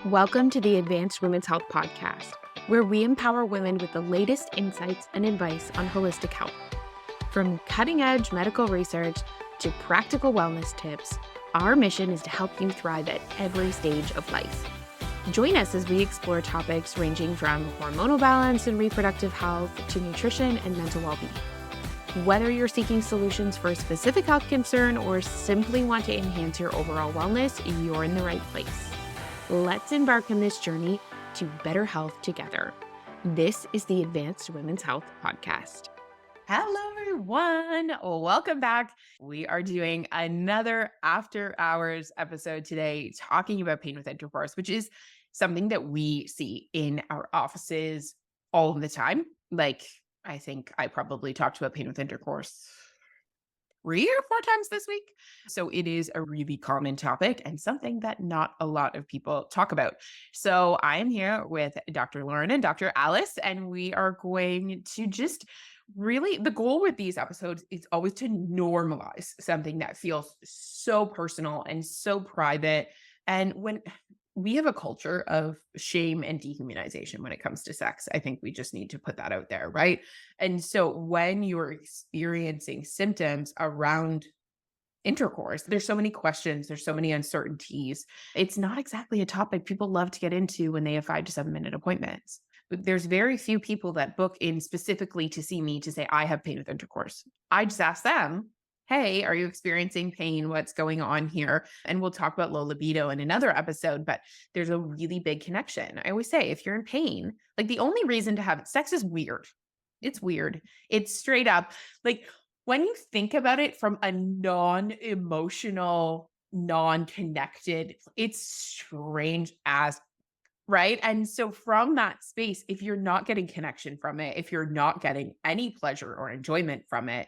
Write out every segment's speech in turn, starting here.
Welcome to the Advanced Women's Health Podcast, where we empower women with the latest insights and advice on holistic health. From cutting-edge medical research to practical wellness tips, our mission is to help you thrive at every stage of life. Join us as we explore topics ranging from hormonal balance and reproductive health to nutrition and mental well-being. Whether you're seeking solutions for a specific health concern or simply want to enhance your overall wellness, you're in the right place. Let's embark on this journey to better health together. This is the Advanced Women's Health Podcast. Hello, everyone. Welcome back. We are doing another after hours episode today, talking about pain with intercourse, which is something that we see in our offices all the time. I think I probably talked about pain with intercourse 3 or 4 times this week. So it is a really common topic and something that not a lot of people talk about. So I am here with Dr. Lauryn and Dr. Aless, and we are going to just really, the goal with these episodes is always to normalize something that feels so personal and so private. And when we have a culture of shame and dehumanization when it comes to sex, I think we just need to put that out there, right? And so when you're experiencing symptoms around intercourse, there's so many questions, there's so many uncertainties. It's not exactly a topic people love to get into when they have 5 to 7 minute appointments. But there's very few people that book in specifically to see me to say, I have pain with intercourse. I just ask them, hey, are you experiencing pain? What's going on here? And we'll talk about low libido in another episode, but there's a really big connection. I always say, if you're in pain, the only reason to have sex is weird. It's weird. It's straight up when you think about it from a non-emotional, non-connected, it's strange as, right? And so from that space, if you're not getting connection from it, if you're not getting any pleasure or enjoyment from it,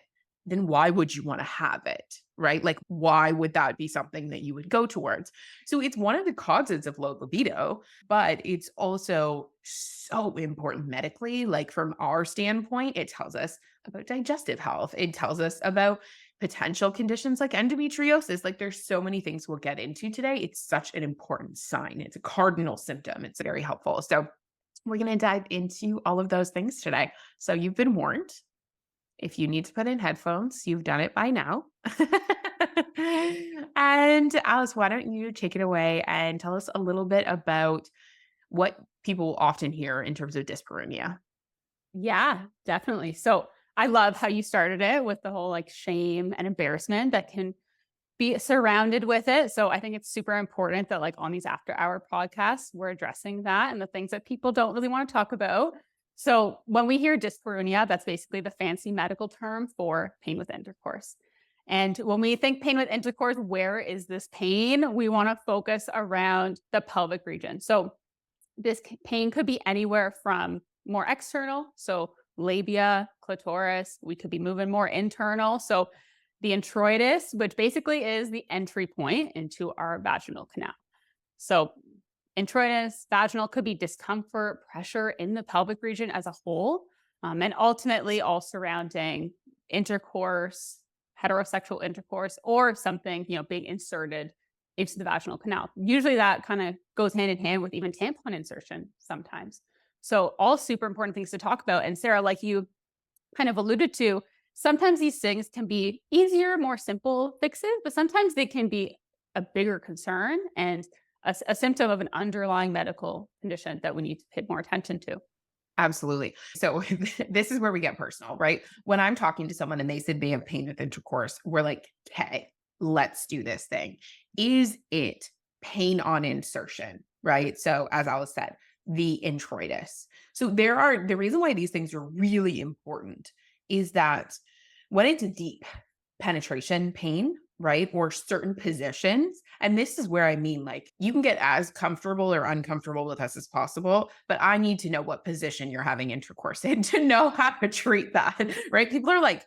then why would you want to have it, right? Why would that be something that you would go towards? So it's one of the causes of low libido, but it's also so important medically. From our standpoint, it tells us about digestive health. It tells us about potential conditions like endometriosis. There's so many things we'll get into today. It's such an important sign. It's a cardinal symptom. It's very helpful. So we're going to dive into all of those things today. So you've been warned. If you need to put in headphones, you've done it by now. And Aless, why don't you take it away and tell us a little bit about what people often hear in terms of dyspareunia? Yeah, definitely. So I love how you started it with the whole shame and embarrassment that can be surrounded with it. So I think it's super important that on these after hour podcasts, we're addressing that and the things that people don't really want to talk about. So when we hear dyspareunia, that's basically the fancy medical term for pain with intercourse. And when we think pain with intercourse, where is this pain? We want to focus around the pelvic region. So this pain could be anywhere from more external, so labia, clitoris. We could be moving more internal. So the introitus, which basically is the entry point into our vaginal canal. So introitus, vaginal could be discomfort, pressure in the pelvic region as a whole, and ultimately all surrounding intercourse, heterosexual intercourse, or something, being inserted into the vaginal canal. Usually that kind of goes hand in hand with even tampon insertion sometimes. So all super important things to talk about. And Sarah, like you kind of alluded to, sometimes these things can be easier, more simple fixes, but sometimes they can be a bigger concern and a symptom of an underlying medical condition that we need to pay more attention to. Absolutely. So this is where we get personal, right? When I'm talking to someone and they said they have pain with intercourse, we're like, hey, let's do this thing. Is it pain on insertion, right? So as Alice said, the introitus. So the reason why these things are really important is that when it's deep penetration pain, right? Or certain positions. And this is where I mean, you can get as comfortable or uncomfortable with us as possible, but I need to know what position you're having intercourse in to know how to treat that, right? People are like,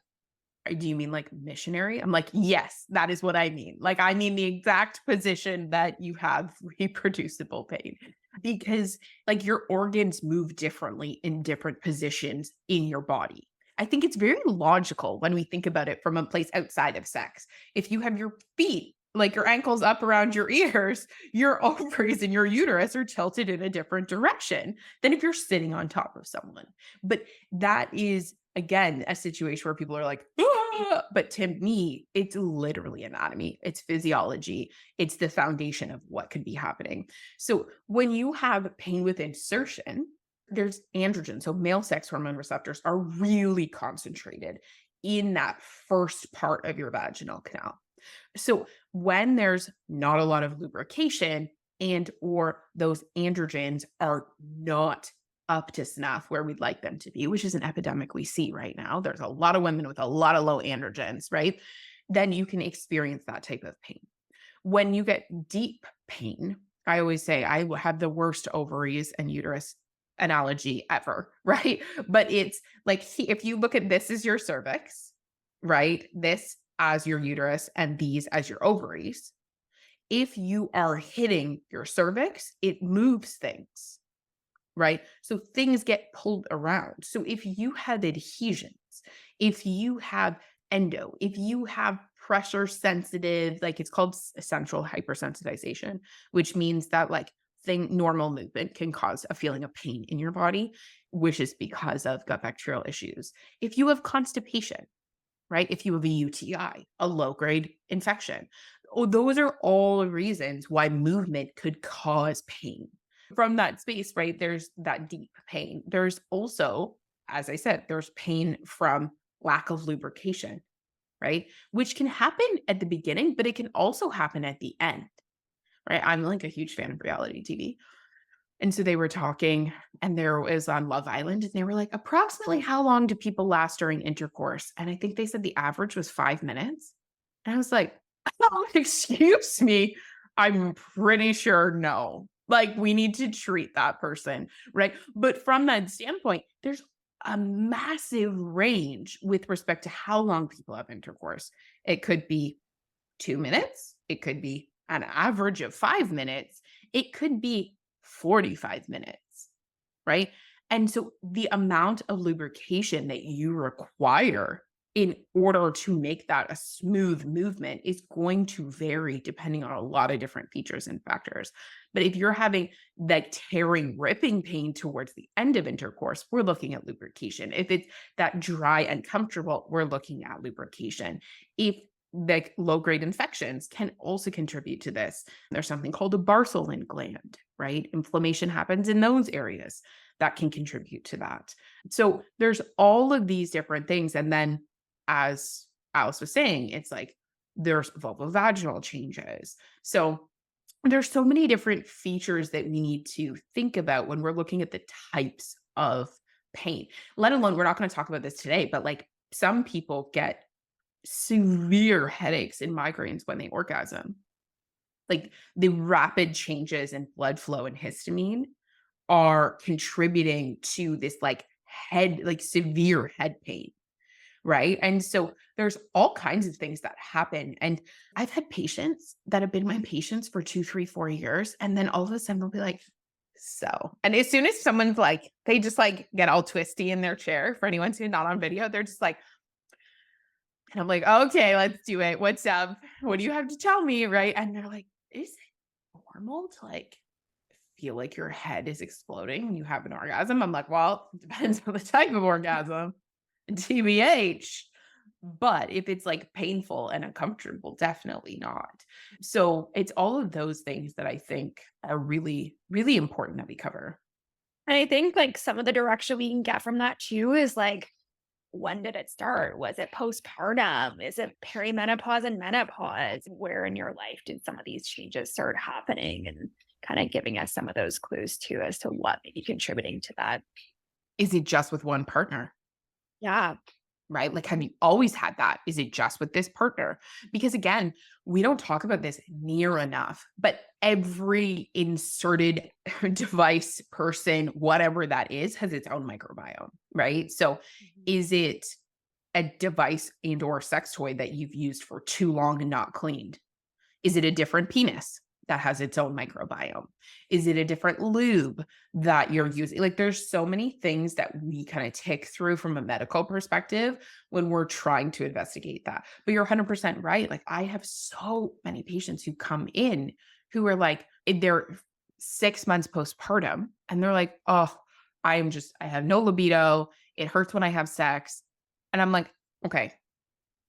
do you mean missionary? I'm like, yes, that is what I mean. I mean the exact position that you have reproducible pain, because your organs move differently in different positions in your body. I think it's very logical when we think about it from a place outside of sex. If you have your feet like your ankles up around your ears, your ovaries and your uterus are tilted in a different direction than if you're sitting on top of someone. But that is, again, a situation where people are like, "Ah," but to me, it's literally anatomy, it's physiology, it's the foundation of what could be happening. So when you have pain with insertion, there's androgen. So male sex hormone receptors are really concentrated in that first part of your vaginal canal. So when there's not a lot of lubrication and or those androgens are not up to snuff where we'd like them to be, which is an epidemic we see right now. There's a lot of women with a lot of low androgens, right? Then you can experience that type of pain. When you get deep pain, I always say I have the worst ovaries and uterus analogy ever, right? But it's like if you look at this as your cervix, right? This as your uterus and these as your ovaries. If you are hitting your cervix, it moves things, right? So things get pulled around. So if you have adhesions, if you have endo, if you have pressure sensitive, like it's called central hypersensitization, which means that like normal movement can cause a feeling of pain in your body, which is because of gut bacterial issues. If you have constipation, right? If you have a UTI, a low grade infection, those are all reasons why movement could cause pain. From that space, right? There's that deep pain. There's also, as I said, there's pain from lack of lubrication, right? Which can happen at the beginning, but it can also happen at the end, right? I'm like a huge fan of reality TV. And so they were talking, and there was on Love Island, and they were like, approximately how long do people last during intercourse? And I think they said the average was 5 minutes. And I was like, oh, excuse me. I'm pretty sure no. Like, we need to treat that person, right? But from that standpoint, there's a massive range with respect to how long people have intercourse. It could be 2 minutes, it could be an average of 5 minutes, it could be 45 minutes, right? And so the amount of lubrication that you require in order to make that a smooth movement is going to vary depending on a lot of different features and factors. But if you're having that tearing, ripping pain towards the end of intercourse, we're looking at lubrication. If it's that dry and comfortable, we're looking at lubrication. If like low-grade infections can also contribute to this. There's something called a Bartholin gland, right? Inflammation happens in those areas that can contribute to that. So there's all of these different things. And then as Alice was saying, it's like there's vulvovaginal changes. So there's so many different features that we need to think about when we're looking at the types of pain, let alone we're not going to talk about this today, but like some people get severe headaches and migraines when they orgasm. Like the rapid changes in blood flow and histamine are contributing to this like severe head pain, right? And so there's all kinds of things that happen. And I've had patients that have been my patients for 2, 3, 4 years. And then all of a sudden they'll be like, so, and as soon as someone's like, they just like get all twisty in their chair, for anyone who's not on video, they're just like, and I'm like, okay, let's do it. What's up? What do you have to tell me? Right. And they're like, is it normal to like feel like your head is exploding when you have an orgasm? I'm like, well, it depends on the type of orgasm, TBH. But if it's like painful and uncomfortable, definitely not. So it's all of those things that I think are really, really important that we cover. And I think like some of the direction we can get from that too is like, when did it start? Was it postpartum? Is it perimenopause and menopause? Where in your life did some of these changes start happening? And kind of giving us some of those clues too as to what may be contributing to that. Is it just with one partner? Yeah. Right? Like, have you always had that? Is it just with this partner? Because again, we don't talk about this near enough, but every inserted device, person, whatever that is, has its own microbiome, right? So is it a device and or sex toy that you've used for too long and not cleaned? Is it a different penis? that has its own microbiome? Is it a different lube that you're using? Like there's so many things that we kind of tick through from a medical perspective when we're trying to investigate that. But you're 100% right. Like I have so many patients who come in who are like, they're 6 months postpartum and they're like, oh, I have no libido. It hurts when I have sex. And I'm like, okay,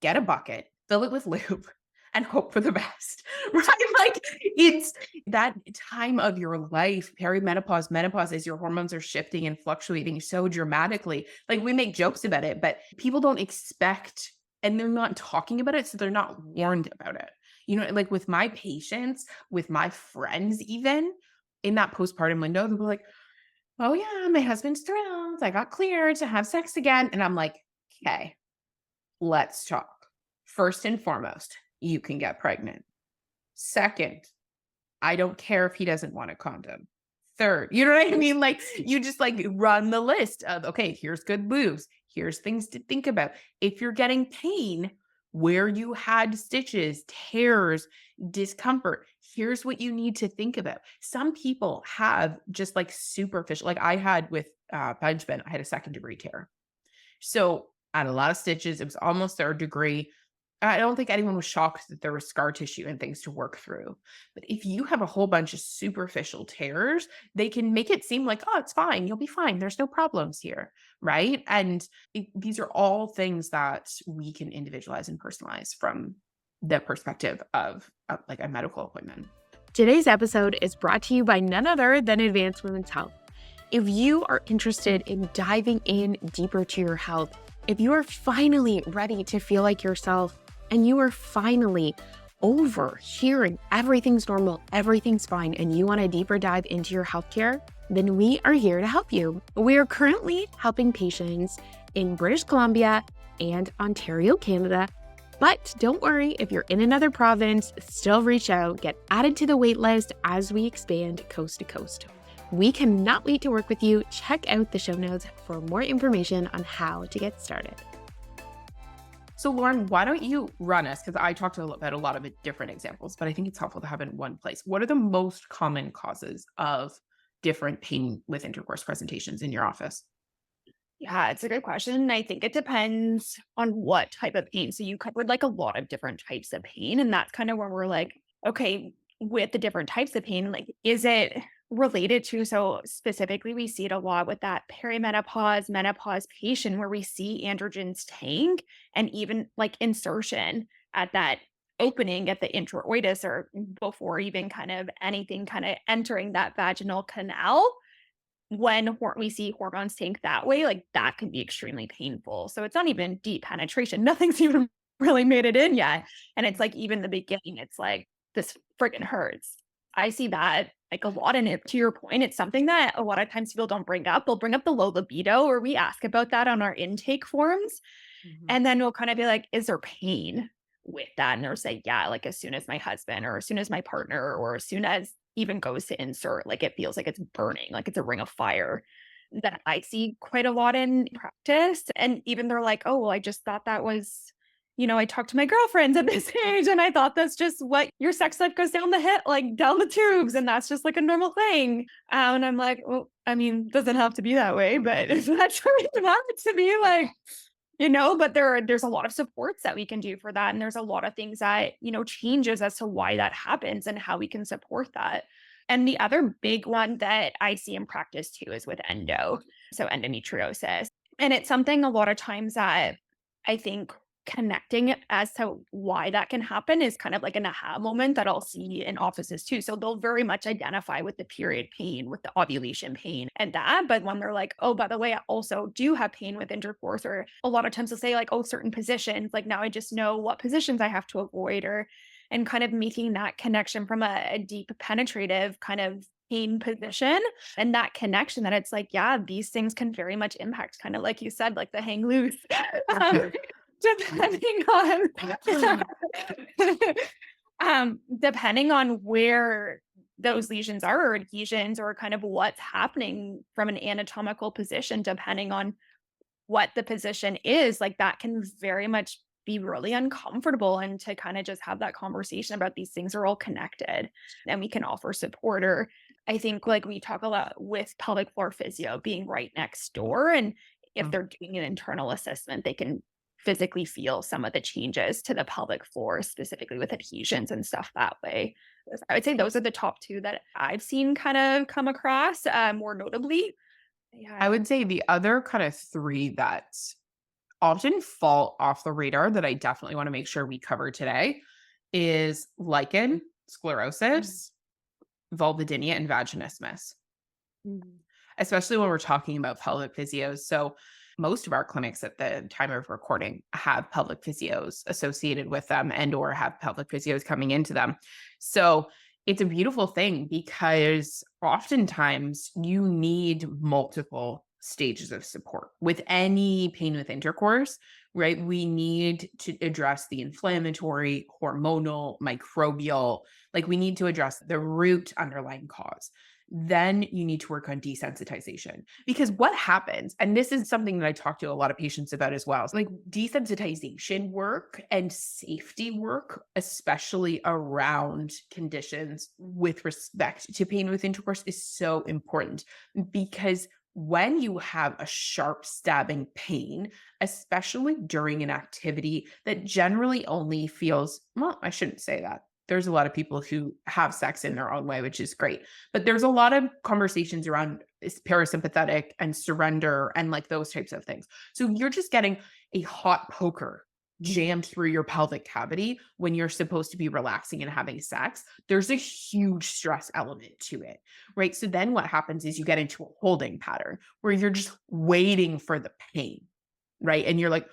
get a bucket, fill it with lube and hope for the best, right? Like it's that time of your life, perimenopause, menopause, as your hormones are shifting and fluctuating so dramatically. Like we make jokes about it, but people don't expect, and they're not talking about it. So they're not warned about it. You know, like with my patients, with my friends, even in that postpartum window, they'll be like, oh yeah, my husband's thrilled. I got cleared to have sex again. And I'm like, okay, let's talk. First and foremost, you can get pregnant. Second, I don't care if he doesn't want a condom. Third, you know what I mean? Like you just like run the list of, okay, here's good boobs. Here's things to think about. If you're getting pain where you had stitches, tears, discomfort, here's what you need to think about. Some people have just like superficial, like I had with Benjamin, I had a 2nd-degree tear. So I had a lot of stitches. It was almost 3rd degree. I don't think anyone was shocked that there was scar tissue and things to work through. But if you have a whole bunch of superficial tears, they can make it seem like, oh, it's fine. You'll be fine. There's no problems here. Right. And these are all things that we can individualize and personalize from the perspective of like a medical appointment. Today's episode is brought to you by none other than Advanced Women's Health. If you are interested in diving in deeper to your health, if you are finally ready to feel like yourself, and you are finally over hearing everything's normal, everything's fine, and you want a deeper dive into your healthcare, then we are here to help you. We are currently helping patients in British Columbia and Ontario, Canada. But don't worry, if you're in another province, still reach out, get added to the wait list as we expand coast to coast. We cannot wait to work with you. Check out the show notes for more information on how to get started. So Lauren, why don't you run us? Because I talked about a lot of different examples, but I think it's helpful to have in one place. What are the most common causes of different pain with intercourse presentations in your office? Yeah, it's a good question. I think it depends on what type of pain. So you covered like a lot of different types of pain. And that's kind of where we're like, okay, with the different types of pain, like, is it related to, so specifically, we see it a lot with that perimenopause, menopause patient where we see androgens tank and even like insertion at that opening at the introitus or before even kind of anything kind of entering that vaginal canal. When we see hormones tank that way, like that can be extremely painful. So it's not even deep penetration. Nothing's even really made it in yet. And it's like, even the beginning, it's like, this friggin' hurts. I see that like a lot in it. To your point, it's something that a lot of times people don't bring up. They'll bring up the low libido, or we ask about that on our intake forms. And then we'll kind of be like, is there pain with that? And they'll say, yeah, like as soon as my husband or as soon as my partner or as soon as even goes to insert, like it feels like it's burning, like it's a ring of fire. That I see quite a lot in practice. And even they're like, oh, well, I just thought that was, I talked to my girlfriends at this age and I thought that's just what your sex life goes down the hip, like down the tubes. And that's just like a normal thing. And I'm like, well, I mean, doesn't have to be that way, but if that's really not to be like, but there's a lot of supports that we can do for that. And there's a lot of things that, changes as to why that happens and how we can support that. And the other big one that I see in practice too is with so endometriosis. And it's something a lot of times that I think connecting as to why that can happen is kind of like an aha moment that I'll see in offices too. So they'll very much identify with the period pain, with the ovulation pain and that. But when they're like, oh, by the way, I also do have pain with intercourse, or a lot of times they'll say like, oh, certain positions, like now I just know what positions I have to avoid, and kind of making that connection from a deep penetrative kind of pain position and that connection that it's like, yeah, these things can very much impact, kind of like you said, like the hang loose. Depending on where those lesions are or adhesions or kind of what's happening from an anatomical position, depending on what the position is, like that can very much be really uncomfortable and to kind of just have that conversation about these things are all connected and we can offer support. Or I think like we talk a lot with pelvic floor physio being right next door. And if Mm. they're doing an internal assessment, they can physically feel some of the changes to the pelvic floor, specifically with adhesions and stuff that way. I would say those are the top two that I've seen kind of come across more notably. I Yeah. would say the other kind of three that often fall off the radar that I definitely want to make sure we cover today is lichen sclerosis, vulvodynia, and vaginismus, Mhm. especially when we're talking about pelvic physios. So most of our clinics at the time of recording have pelvic physios associated with them and or have pelvic physios coming into them. So it's a beautiful thing because oftentimes you need multiple stages of support with any pain with intercourse, right? We need to address the inflammatory, hormonal, microbial, like we need to address the root underlying cause. Then you need to work on desensitization. Because what happens, and this is something that I talk to a lot of patients about as well, like desensitization work and safety work, especially around conditions with respect to pain with intercourse, is so important because when you have a sharp stabbing pain, especially during an activity that generally only feels, well, I shouldn't say that. There's a lot of people who have sex in their own way, which is great. But there's a lot of conversations around parasympathetic and surrender and like those types of things. So you're just getting a hot poker jammed through your pelvic cavity when you're supposed to be relaxing and having sex. There's a huge stress element to it, right? So then what happens is you get into a holding pattern where you're just waiting for the pain, right? And you're like,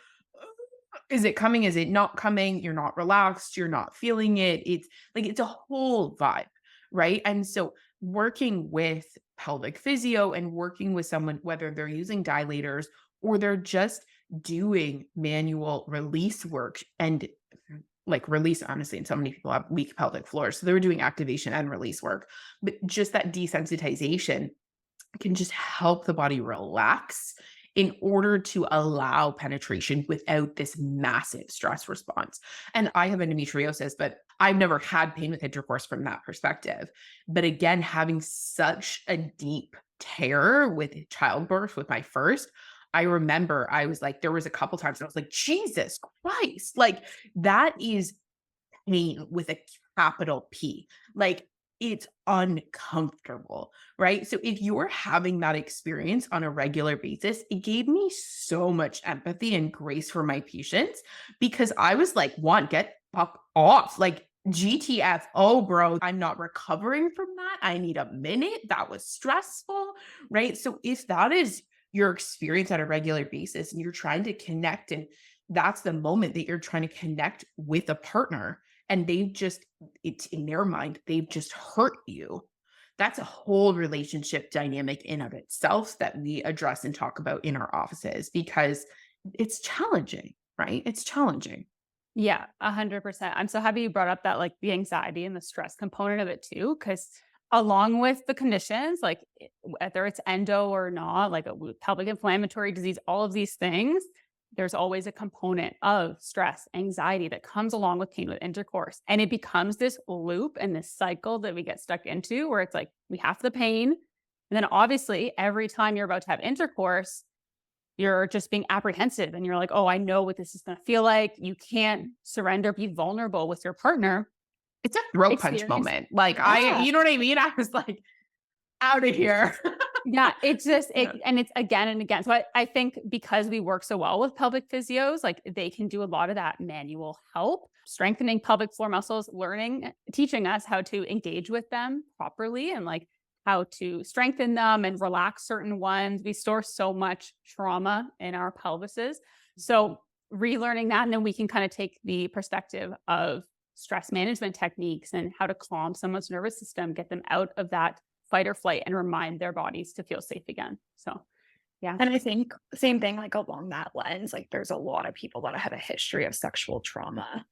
is it coming? Is it not coming? You're not relaxed. You're not feeling it. It's like, it's a whole vibe, right? And so working with pelvic physio and working with someone, whether they're using dilators or they're just doing manual release work and like release, honestly, and so many people have weak pelvic floors. So they were doing activation and release work, but just that desensitization can just help the body relax in order to allow penetration without this massive stress response. And I have endometriosis, but I've never had pain with intercourse from that perspective. But again, having such a deep tear with childbirth with my first, I remember I was like, there was a couple times I was like, Jesus Christ, like that is pain with a capital P. Like it's uncomfortable, right? So if you're having that experience on a regular basis, it gave me so much empathy and grace for my patients because I was like, one, get fuck off. Like GTF, oh, bro, I'm not recovering from that. I need a minute. That was stressful, right? So if that is your experience on a regular basis and you're trying to connect, and that's the moment that you're trying to connect with a partner, and they've just, it's in their mind, they've just hurt you. That's a whole relationship dynamic in of itself that we address and talk about in our offices because it's challenging, right? It's challenging. Yeah, 100%. I'm so happy you brought up that like the anxiety and the stress component of it too, because along with the conditions, like whether it's endo or not, like a pelvic inflammatory disease, all of these things, there's always a component of stress, anxiety that comes along with pain with intercourse. And it becomes this loop and this cycle that we get stuck into where it's like we have the pain. And then obviously, every time you're about to have intercourse, you're just being apprehensive and you're like, oh, I know what this is going to feel like. You can't surrender, be vulnerable with your partner. It's a throat punch Experience. moment. Like Yeah. you know what I mean? I was like, out of here. Yeah, it's just, Yeah. and it's again and again. So I think because we work so well with pelvic physios, like they can do a lot of that manual help, strengthening pelvic floor muscles, teaching us how to engage with them properly and like how to strengthen them and relax certain ones. We store so much trauma in our pelvises. So relearning that, and then we can kind of take the perspective of stress management techniques and how to calm someone's nervous system, get them out of that fight or flight and remind their bodies to feel safe again. So, yeah. And I think same thing, like along that lens, like there's a lot of people that have a history of sexual trauma.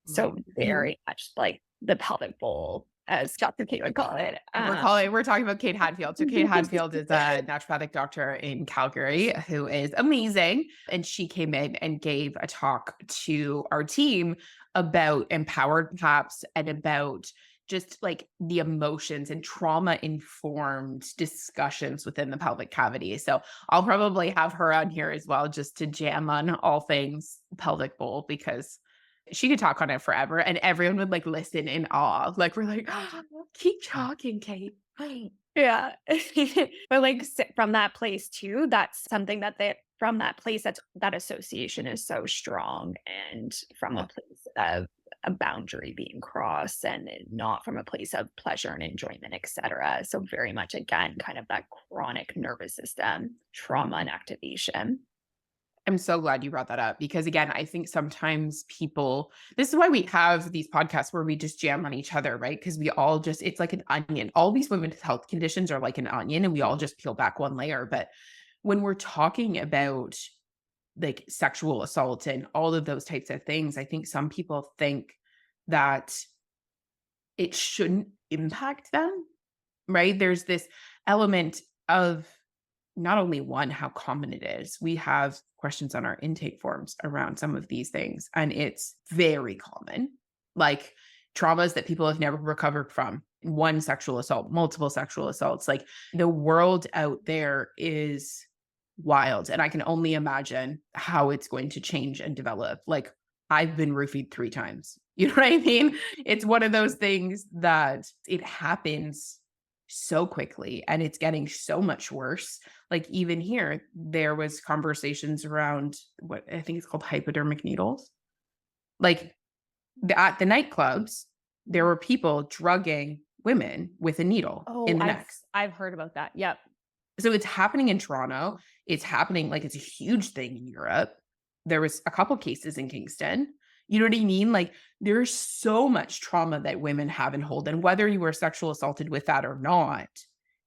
So very much like the pelvic bowl as Dr. Kate would call it. We're talking about Kate Hadfield. So Kate Hadfield is a naturopathic doctor in Calgary who is amazing. And she came in and gave a talk to our team about empowered PAPs and about just like the emotions and trauma informed discussions within the pelvic cavity. So I'll probably have her on here as well, just to jam on all things pelvic bowl, because she could talk on it forever and everyone would like listen in awe. Like we're like, oh, keep talking, Kate. Yeah. But like from that place too, that's something that from that place, that association is so strong, and from a place of a boundary being crossed and not from a place of pleasure and enjoyment, etc. So very much, again, kind of that chronic nervous system trauma and activation. I'm so glad you brought that up, because again, I think sometimes this is why we have these podcasts where we just jam on each other, right? Because we all it's like an onion. All these women's health conditions are like an onion and we all just peel back one layer. But when we're talking about like sexual assault and all of those types of things, I think some people think that it shouldn't impact them, right? There's this element of not only one, how common it is. We have questions on our intake forms around some of these things, and it's very common, like traumas that people have never recovered from. One sexual assault, multiple sexual assaults. Like the world out there is wild. And I can only imagine how it's going to change and develop. Like I've been roofied 3 times. You know what I mean? It's one of those things that it happens so quickly and it's getting so much worse. Like even here, there was conversations around what I think it's called hypodermic needles. Like at the nightclubs, there were people drugging women with a needle in the neck. I've heard about that. Yep. So it's happening in Toronto. It's happening, like it's a huge thing in Europe. There was a couple cases in Kingston. You know what I mean? Like there's so much trauma that women have and hold. And whether you were sexual assaulted with that or not,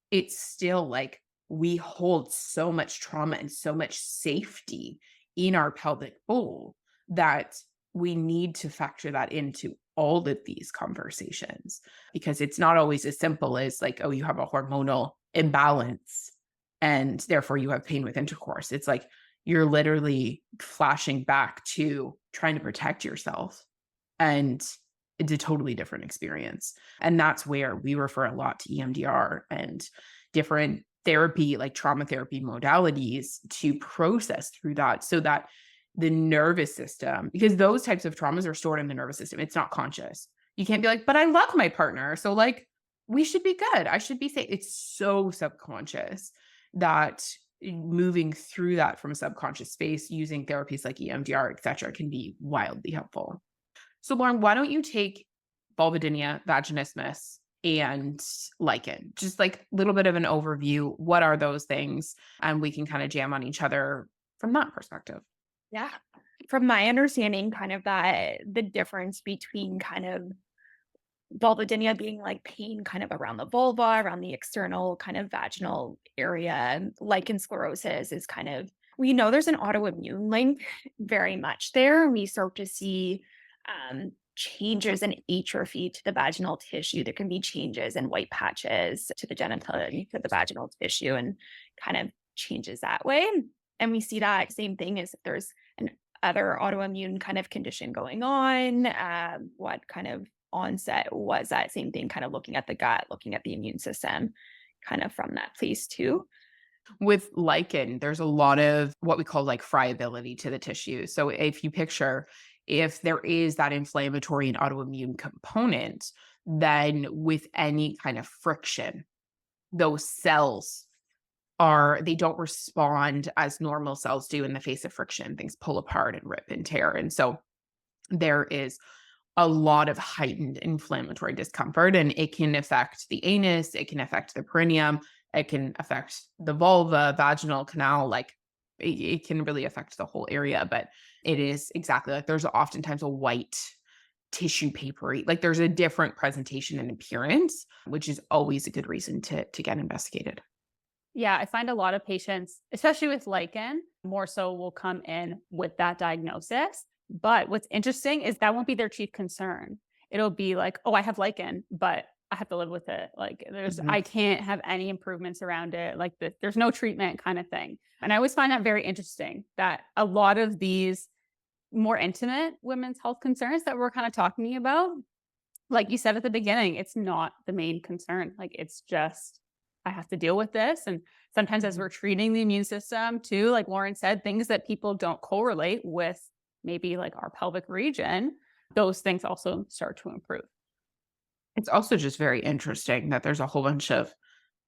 it's still like we hold so much trauma and so much safety in our pelvic bowl that we need to factor that into all of these conversations, because it's not always as simple as like, oh, you have a hormonal imbalance and therefore you have pain with intercourse. It's like you're literally flashing back to trying to protect yourself, and it's a totally different experience. And that's where we refer a lot to EMDR and different therapy, like trauma therapy modalities, to process through that, so that the nervous system, because those types of traumas are stored in the nervous system. It's not conscious. You can't be like, but I love my partner, so like we should be good. I should be safe. It's so subconscious that moving through that from a subconscious space using therapies like EMDR, et cetera, can be wildly helpful. So Lauren, why don't you take vulvodynia, vaginismus, and lichen? Just like a little bit of an overview. What are those things? And we can kind of jam on each other from that perspective. Yeah. From my understanding, kind of the difference between kind of vulvodynia being like pain kind of around the vulva, around the external kind of vaginal area, lichen sclerosis is kind of, we know there's an autoimmune link very much there. We start to see changes in atrophy to the vaginal tissue. There can be changes in white patches to the genitalia, to the vaginal tissue, and kind of changes that way. And we see that same thing as if there's an other autoimmune kind of condition going on. What kind of onset was that same thing, kind of looking at the gut, looking at the immune system, kind of from that place too. With lichen, there's a lot of what we call like friability to the tissue. So if you picture, if there is that inflammatory and autoimmune component, then with any kind of friction, those cells they don't respond as normal cells do in the face of friction. Things pull apart and rip and tear. And so there is a lot of heightened inflammatory discomfort, and it can affect the anus, it can affect the perineum, it can affect the vulva, vaginal canal, like it can really affect the whole area. But it is exactly like there's oftentimes a white tissue papery, like there's a different presentation and appearance, which is always a good reason to get investigated. Yeah, I find a lot of patients, especially with lichen, more so will come in with that diagnosis. But what's interesting is that won't be their chief concern. It'll be like, oh, I have lichen, but I have to live with it. Like Mhm. I can't have any improvements around it. Like there's no treatment kind of thing. And I always find that very interesting that a lot of these more intimate women's health concerns that we're kind of talking about, like you said at the beginning, it's not the main concern. Like it's just, I have to deal with this. And sometimes as Mhm. we're treating the immune system too, like Lauren said, things that people don't correlate with maybe like our pelvic region, those things also start to improve. It's also just very interesting that there's a whole bunch of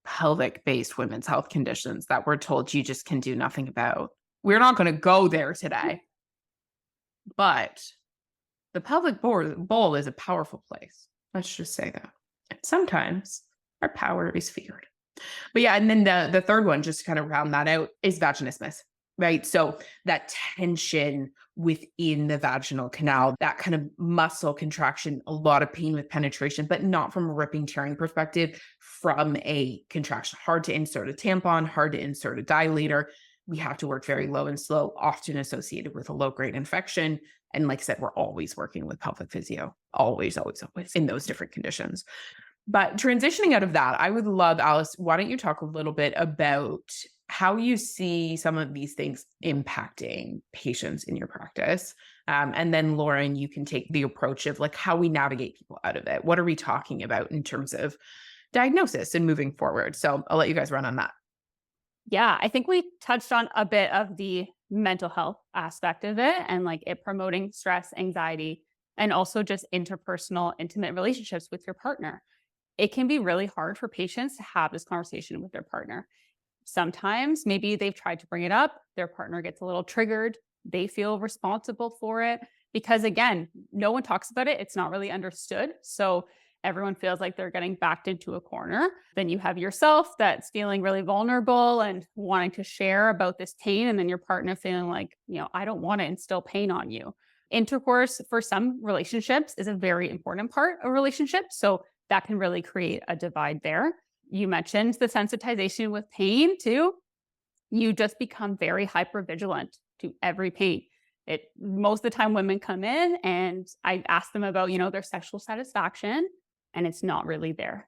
pelvic-based women's health conditions that we're told you just can do nothing about. We're not going to go there today, but the pelvic bowl is a powerful place. Let's just say that. And sometimes our power is feared. But yeah, and then the third one, just to kind of round that out, is vaginismus, right? So that tension within the vaginal canal, that kind of muscle contraction, a lot of pain with penetration, but not from a ripping, tearing perspective, from a contraction. Hard to insert a tampon, hard to insert a dilator. We have to work very low and slow, often associated with a low-grade infection. And like I said, we're always working with pelvic physio, always, always, always in those different conditions. But transitioning out of that, I would love, Aless, why don't you talk a little bit about how you see some of these things impacting patients in your practice? And then Lauren, you can take the approach of like how we navigate people out of it. What are we talking about in terms of diagnosis and moving forward? So I'll let you guys run on that. Yeah, I think we touched on a bit of the mental health aspect of it and like it promoting stress, anxiety, and also just interpersonal, intimate relationships with your partner. It can be really hard for patients to have this conversation with their partner. Sometimes maybe they've tried to bring it up, their partner gets a little triggered, they feel responsible for it because, again, no one talks about it. It's not really understood. So everyone feels like they're getting backed into a corner. Then you have yourself that's feeling really vulnerable and wanting to share about this pain. And then your partner feeling like, I don't want to instill pain on you. Intercourse for some relationships is a very important part of a relationship. So that can really create a divide there. You mentioned the sensitization with pain too. You just become very hypervigilant to every pain. Most of the time women come in and I ask them about, their sexual satisfaction and it's not really there.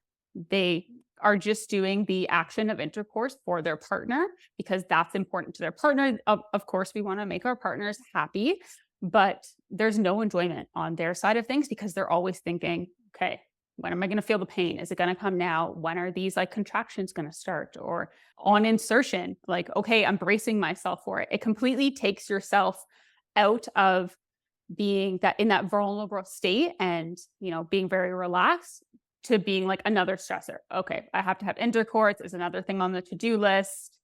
They are just doing the action of intercourse for their partner because that's important to their partner. Of course, we want to make our partners happy, but there's no enjoyment on their side of things because they're always thinking, okay, when am I going to feel the pain? Is it going to come now? When are these like contractions going to start? Or on insertion, like, okay, I'm bracing myself for it. It completely takes yourself out of being that in that vulnerable state and, being very relaxed to being like another stressor. Okay, I have to have intercourse is another thing on the to-do list.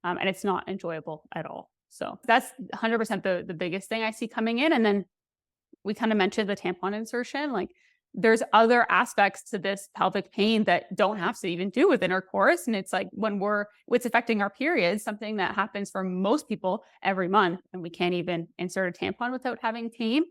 And it's not enjoyable at all. So that's 100% the biggest thing I see coming in. And then we kind of mentioned the tampon insertion, like there's other aspects to this pelvic pain that don't have to even do with intercourse. And it's like when it's affecting our periods, something that happens for most people every month, and we can't even insert a tampon without having pain.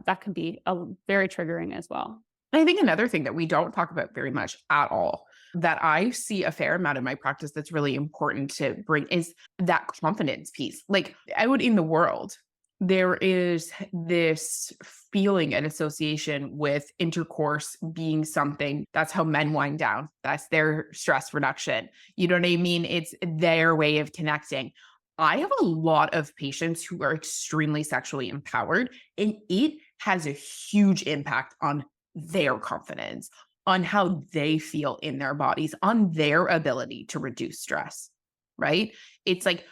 That can be very triggering as well. I think another thing that we don't talk about very much at all that I see a fair amount in my practice that's really important to bring is that confidence piece. Like out in the world, there is this feeling and association with intercourse being something that's how men wind down. That's their stress reduction. You know what I mean? It's their way of connecting. I have a lot of patients who are extremely sexually empowered, and it has a huge impact on their confidence, on how they feel in their bodies, on their ability to reduce stress, right? It's like,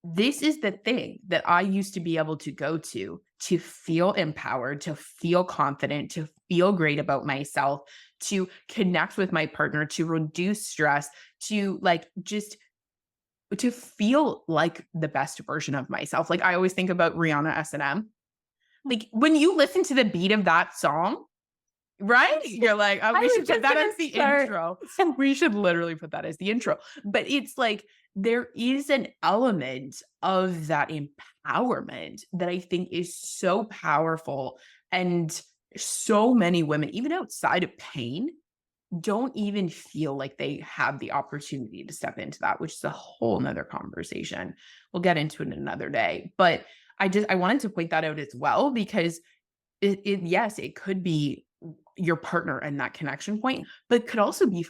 this is the thing that I used to be able to go to feel empowered, to feel confident, to feel great about myself, to connect with my partner, to reduce stress, to like just to feel like the best version of myself. Like I always think about Rihanna S&M. Like when you listen to the beat of that song, right? You're like, oh, we should put that as the intro. We should literally put that as the intro. But it's like, there is an element of that empowerment that I think is so powerful. And so many women, even outside of pain, don't even feel like they have the opportunity to step into that, which is a whole nother conversation. We'll get into it another day. But I wanted to point that out as well, because yes, it could be your partner and that connection point, but could also be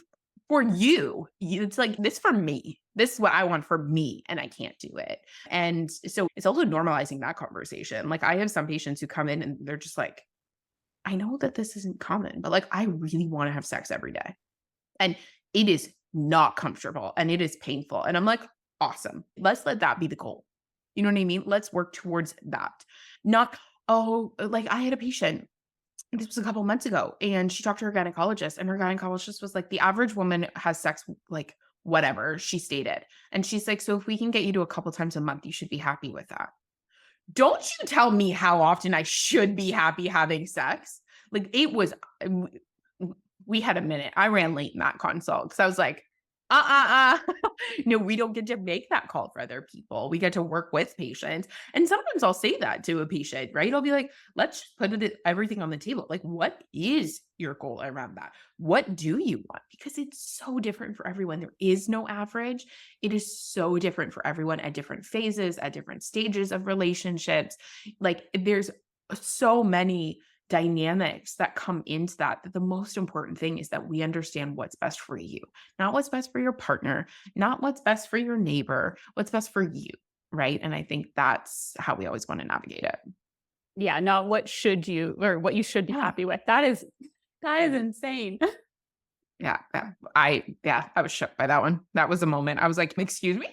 for you. It's like, this for me. This is what I want for me, and I can't do it. And so it's also normalizing that conversation. Like, I have some patients who come in and they're just like, I know that this isn't common, but like, I really want to have sex every day. And it is not comfortable and it is painful. And I'm like, awesome. Let's let that be the goal. You know what I mean? Let's work towards that. Not, oh, like I had a patient, this was a couple months ago, and she talked to her gynecologist, and her gynecologist was like, the average woman has sex, like whatever she stated. And she's like, so if we can get you to a couple times a month, you should be happy with that. Don't you tell me how often I should be happy having sex. Like, it was, we had a minute. I ran late in that consult because I was like, no, we don't get to make that call for other people. We get to work with patients. And sometimes I'll say that to a patient, right? I'll be like, let's put everything on the table. Like, what is your goal around that? What do you want? Because it's so different for everyone. There is no average. It is so different for everyone at different phases, at different stages of relationships. Like, there's so many dynamics that come into that the most important thing is that we understand what's best for you, not what's best for your partner, not what's best for your neighbor, what's best for you, right? And I think that's how we always want to navigate it. Yeah, not what should you, or what you should be happy with. That is insane. Yeah, I was shook by that one. That was a moment I was like, excuse me.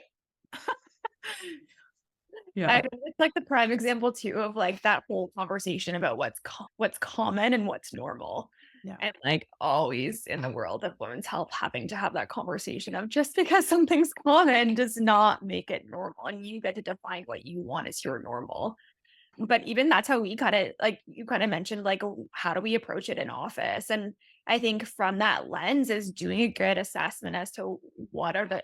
Yeah, it's like the prime example too of like that whole conversation about what's common and what's normal. Yeah. And like always in the world of women's health, having to have that conversation of just because something's common does not make it normal, and you get to define what you want as your normal. But even that's how we kind of, like you kind of mentioned, like, how do we approach it in office? And I think from that lens is doing a good assessment as to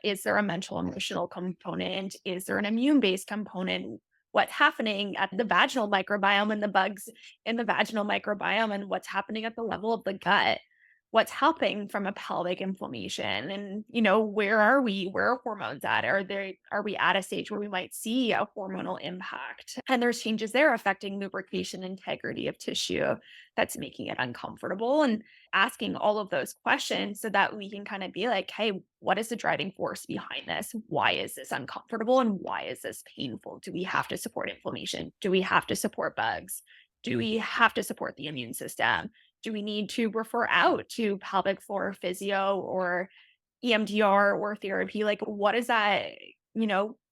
is there a mental emotional component? Is there an immune based component? What's happening at the vaginal microbiome and the bugs in the vaginal microbiome, and what's happening at the level of the gut? What's helping from a pelvic inflammation? And, where are we? Where are hormones at? Are we at a stage where we might see a hormonal impact? And there's changes there affecting lubrication, integrity of tissue that's making it uncomfortable, and asking all of those questions so that we can kind of be like, hey, what is the driving force behind this? Why is this uncomfortable? And why is this painful? Do we have to support inflammation? Do we have to support bugs? Do we have to support the immune system? Do we need to refer out to pelvic floor physio or EMDR or therapy? Like, what does that,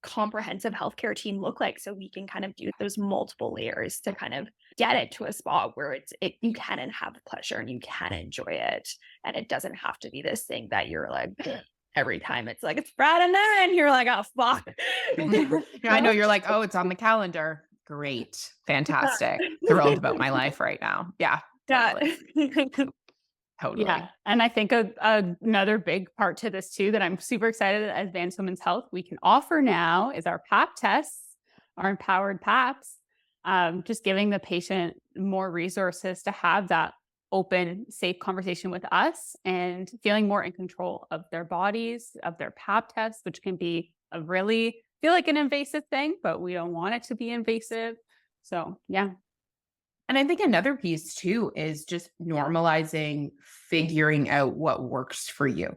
comprehensive healthcare team look like, so we can kind of do those multiple layers to kind of get it to a spot where you can have pleasure and you can enjoy it. And it doesn't have to be this thing that you're like, every time it's like, it's Friday night and you're like, oh, fuck. I know, you're like, oh, it's on the calendar. Great. Fantastic. Thrilled about my life right now. Yeah. Totally. Totally. Yeah. And I think another big part to this too, that I'm super excited at Advanced Women's Health we can offer now is our PAP tests, our empowered PAPs, just giving the patient more resources to have that open, safe conversation with us and feeling more in control of their bodies, of their PAP tests, which can be feel like an invasive thing, but we don't want it to be invasive. So, yeah. And I think another piece too is just normalizing figuring out what works for you.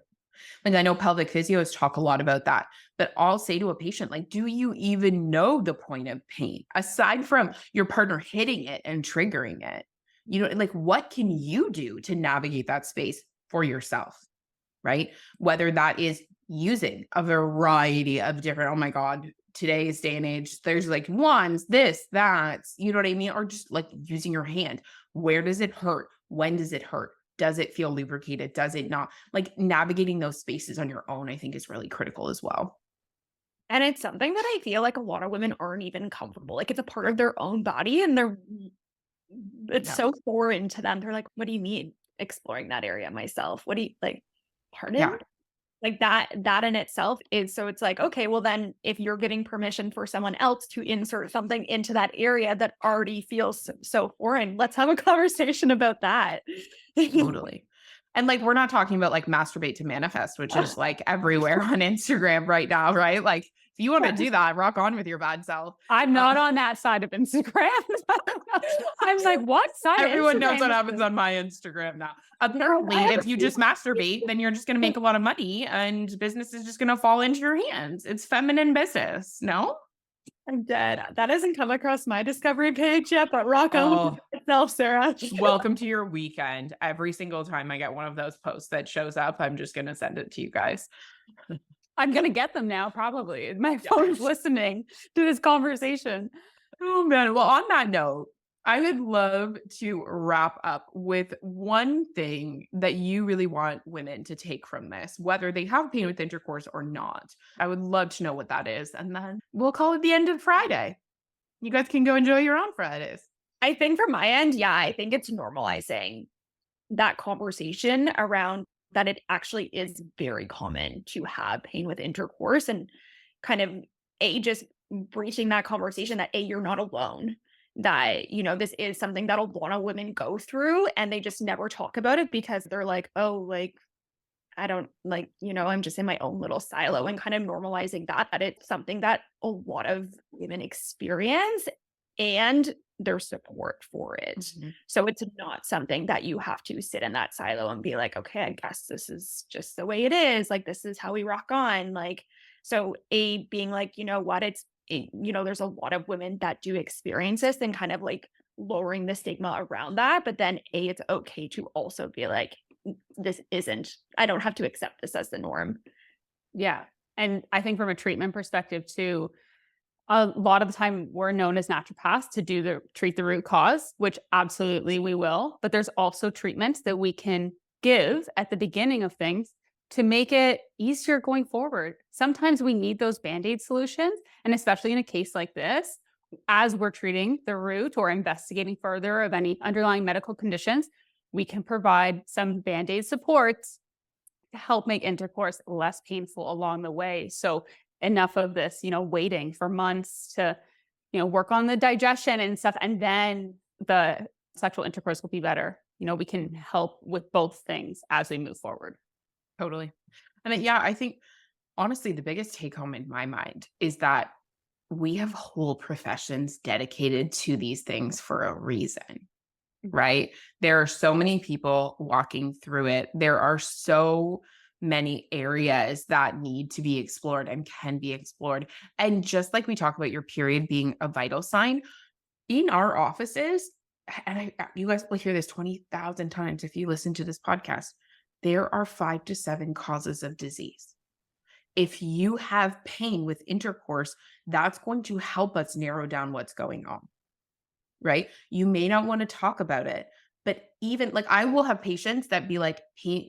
Like, I know pelvic physios talk a lot about that, but I'll say to a patient, like, do you even know the point of pain aside from your partner hitting it and triggering it? Like, what can you do to navigate that space for yourself? Right? Whether that is using a variety of different, oh my God, today's day and age, there's like wands, this, that, you know what I mean? Or just like using your hand. Where does it hurt? When does it hurt? Does it feel lubricated? Does it not? Like, navigating those spaces on your own, I think, is really critical as well. And it's something that I feel like a lot of women aren't even comfortable. Like, it's a part of their own body and it's so foreign to them. They're like, what do you mean exploring that area myself? What do you like? Pardon? Yeah. Like that in itself is, so it's like, okay, well then if you're getting permission for someone else to insert something into that area that already feels so foreign, let's have a conversation about that. Totally. And like, we're not talking about like masturbate to manifest, which is like everywhere on Instagram right now, right? Like, if you want to do that, rock on with your bad self. I'm not on that side of Instagram. I'm like, what side? Everyone of Instagram knows what is happens this? on my Instagram now. Apparently, if you just masturbate, then you're just going to make a lot of money and business is just going to fall into your hands. It's feminine business. No? I'm dead. That hasn't come across my discovery page yet, but rock on with itself, Sarah. Welcome to your weekend. Every single time I get one of those posts that shows up, I'm just going to send it to you guys. I'm going to get them now, probably. My phone's listening to this conversation. Oh, man. Well, on that note, I would love to wrap up with one thing that you really want women to take from this, whether they have pain with intercourse or not. I would love to know what that is. And then we'll call it the end of Friday. You guys can go enjoy your own Fridays. I think from my end, yeah, I think it's normalizing that conversation around that it actually is very common to have pain with intercourse, and kind of just breaching that conversation that you're not alone, that, this is something that a lot of women go through and they just never talk about it because they're like, oh, like, I don't like, I'm just in my own little silo, and kind of normalizing that it's something that a lot of women experience and there's support for it. Mm-hmm. So it's not something that you have to sit in that silo and be like, okay, I guess this is just the way it is. Like, this is how we rock on. Like, so being like, what, there's a lot of women that do experience this, and kind of like lowering the stigma around that. But then it's okay to also be like, I don't have to accept this as the norm. Yeah. And I think from a treatment perspective too, a lot of the time we're known as naturopaths to treat the root cause, which absolutely we will. But there's also treatments that we can give at the beginning of things to make it easier going forward. Sometimes we need those Band-Aid solutions. And especially in a case like this, as we're treating the root or investigating further of any underlying medical conditions, we can provide some Band-Aid supports to help make intercourse less painful along the way. So enough of this, waiting for months to, work on the digestion and stuff, and then the sexual intercourse will be better. We can help with both things as we move forward. Totally. And then, yeah, I think honestly, the biggest take home in my mind is that we have whole professions dedicated to these things for a reason, right? There are so many people walking through it. There are so many areas that need to be explored and can be explored. And just like we talk about your period being a vital sign, in our offices, and you guys will hear this 20,000 times if you listen to this podcast, there are 5 to 7 causes of disease. If you have pain with intercourse, that's going to help us narrow down what's going on, right? You may not want to talk about it, but even like I will have patients that be like,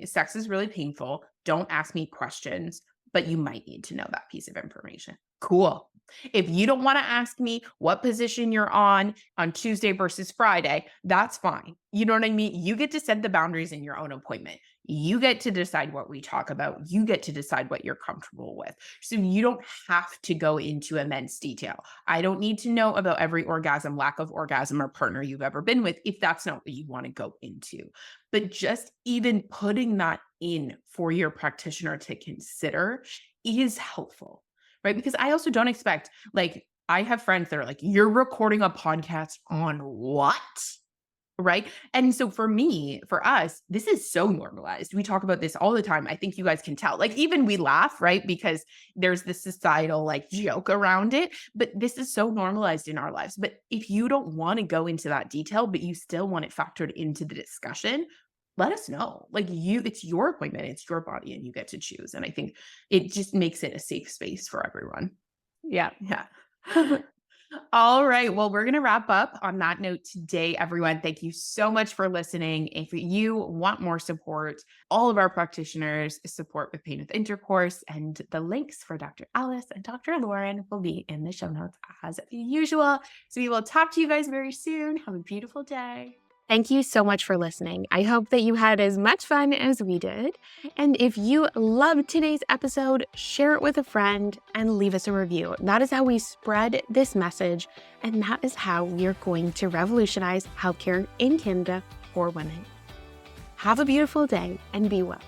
sex is really painful. Don't ask me questions, but you might need to know that piece of information. Cool. If you don't want to ask me what position you're on Tuesday versus Friday, that's fine. You know what I mean? You get to set the boundaries in your own appointment. You get to decide what we talk about. You get to decide what you're comfortable with. So you don't have to go into immense detail. I don't need to know about every orgasm, lack of orgasm, or partner you've ever been with if that's not what you want to go into. But just even putting that in for your practitioner to consider is helpful, right? Because I also don't expect, like, I have friends that are like, you're recording a podcast on what? Right. And so for us, this is so normalized. We talk about this all the time. I think you guys can tell, like, even we laugh, right? Because there's this societal like joke around it, but this is so normalized in our lives. But if you don't want to go into that detail, but you still want it factored into the discussion, let us know. Like, it's your appointment, it's your body, and you get to choose. And I think it just makes it a safe space for everyone. Yeah. Yeah. All right. Well, we're going to wrap up on that note today, everyone. Thank you so much for listening. If you want more support, all of our practitioners support with pain with intercourse, and the links for Dr. Aless and Dr. Lauryn will be in the show notes as usual. So we will talk to you guys very soon. Have a beautiful day. Thank you so much for listening. I hope that you had as much fun as we did. And if you loved today's episode, share it with a friend and leave us a review. That is how we spread this message, and that is how we're going to revolutionize healthcare in Canada for women. Have a beautiful day and be well.